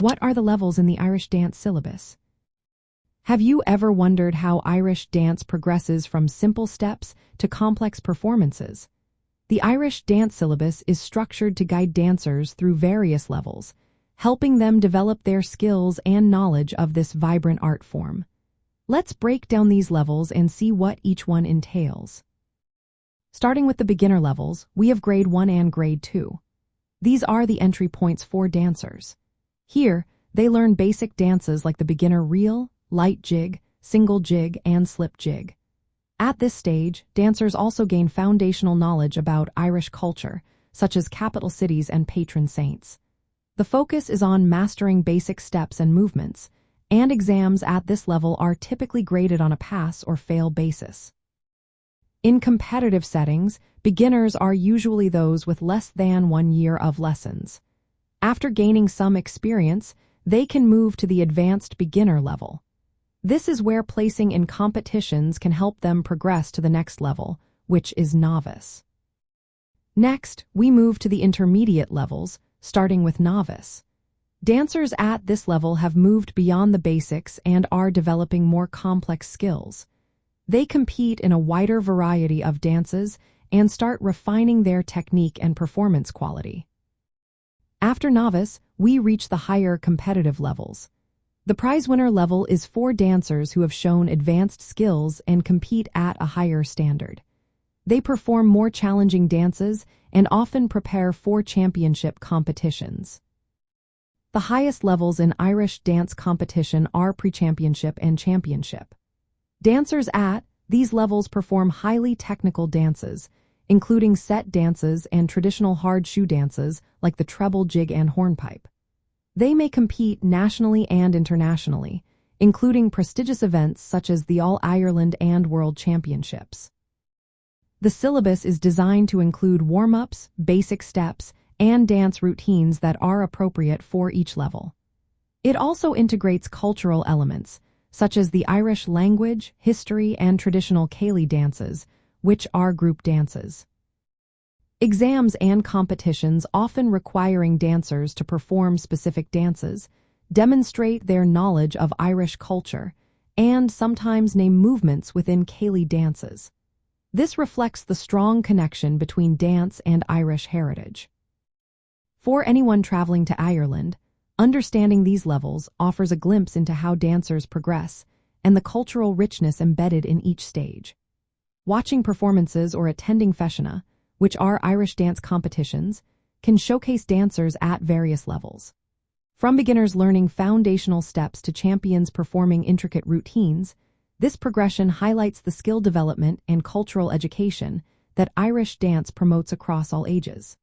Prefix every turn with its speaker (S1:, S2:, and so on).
S1: What are the levels in the Irish Dance Syllabus? Have you ever wondered how Irish dance progresses from simple steps to complex performances? The Irish Dance Syllabus is structured to guide dancers through various levels, helping them develop their skills and knowledge of this vibrant art form. Let's break down these levels and see what each one entails. Starting with the beginner levels, we have Grade 1 and Grade 2. These are the entry points for dancers. Here, they learn basic dances like the beginner reel, light jig, single jig, and slip jig. At this stage, dancers also gain foundational knowledge about Irish culture, such as capital cities and patron saints. The focus is on mastering basic steps and movements, and exams at this level are typically graded on a pass or fail basis. In competitive settings, beginners are usually those with less than 1 year of lessons. After gaining some experience, they can move to the advanced beginner level. This is where placing in competitions can help them progress to the next level, which is novice. Next, we move to the intermediate levels, starting with novice. Dancers at this level have moved beyond the basics and are developing more complex skills. They compete in a wider variety of dances and start refining their technique and performance quality. After novice, we reach the higher competitive levels. The prize winner level is for dancers who have shown advanced skills and compete at a higher standard. They perform more challenging dances and often prepare for championship competitions. The highest levels in Irish dance competition are pre-championship and championship. Dancers at these levels perform highly technical dances, including set dances and traditional hard shoe dances like the treble jig and hornpipe. They may compete nationally and internationally, including prestigious events such as the All-Ireland and World Championships. The syllabus is designed to include warm-ups, basic steps, and dance routines that are appropriate for each level. It also integrates cultural elements, such as the Irish language, history, and traditional Cayley dances, which are group dances. Exams and competitions often requiring dancers to perform specific dances, demonstrate their knowledge of Irish culture, and sometimes name movements within Cayley dances. This reflects the strong connection between dance and Irish heritage. For anyone traveling to Ireland, understanding these levels offers a glimpse into how dancers progress and the cultural richness embedded in each stage. Watching performances or attending festina, which are Irish dance competitions, can showcase dancers at various levels. From beginners learning foundational steps to champions performing intricate routines, this progression highlights the skill development and cultural education that Irish dance promotes across all ages.